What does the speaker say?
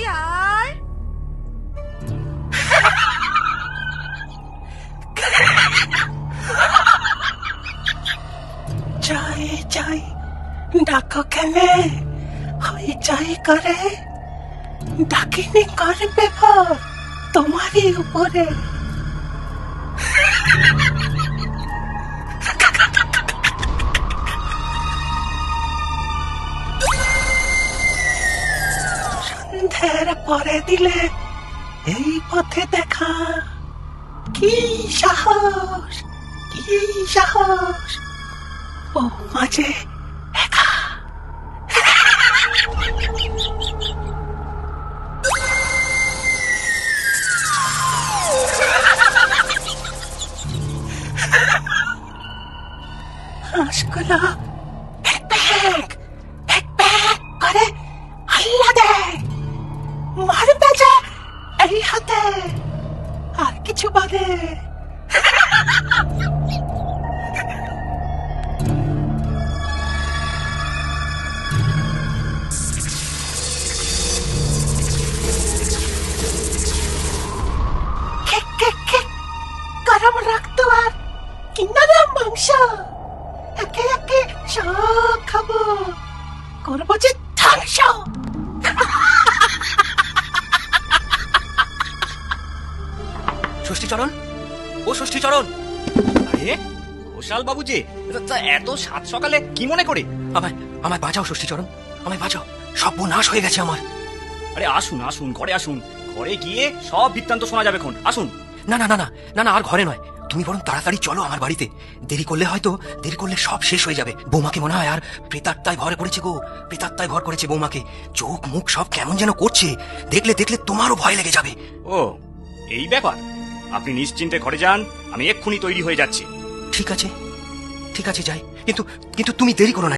তুই আয়। চাই চাই ডাকো কেনে চাই করে ডাকিনি করবে ভর তোমারই উপরে। সন্ধ্যের পরে দিলে এই পথে দেখা, কি সাহস কি সাহস, ও মাঝে একা। হাঁসগুলো এক ব্যাগ করে আল্লা দেয়, মারবে যে এই হাতে, আর কিছু বলে। গরম রক্ত আর কিনারা মাংস একে একে সব খাবো, করবো যে ধ্বংস। ষষ্ঠীচরণ, ও ষষ্ঠীচরণ। আরে ঘোষাল বাবু যে, তা এত সাত সকালে কি মনে করে? আমায় বাঁচাও ষষ্ঠীচরণ, আমায় বাঁচাও, সব নাশ হয়ে গেছে আমার। আরে আসুন আসুন, ঘরে আসুন, ঘরে গিয়ে সব বৃত্তান্ত শোনা যাবে খন, আসুন। না না না না না না, আর ঘরে নয়, তুমি বরং তাড়াতাড়ি চলো আমার বাড়িতে। দেরি করলে সব শেষ হয়ে যাবে। বৌমাকে মনে হয় আর প্রেতাত্মায় ভর করেছে গো, প্রেতাত্মায় ভর করেছে বৌমাকে। চোখ মুখ সব কেমন যেন করছে, দেখলে তোমারও ভয় লেগে যাবে। ও এই ব্যাপার, আপনি নিশ্চিন্তে ঘরে যান, আমি এক্ষুনি তৈরি হয়ে যাচ্ছি। ঠিক আছে যাই, কিন্তু তুমি দেরি করো না।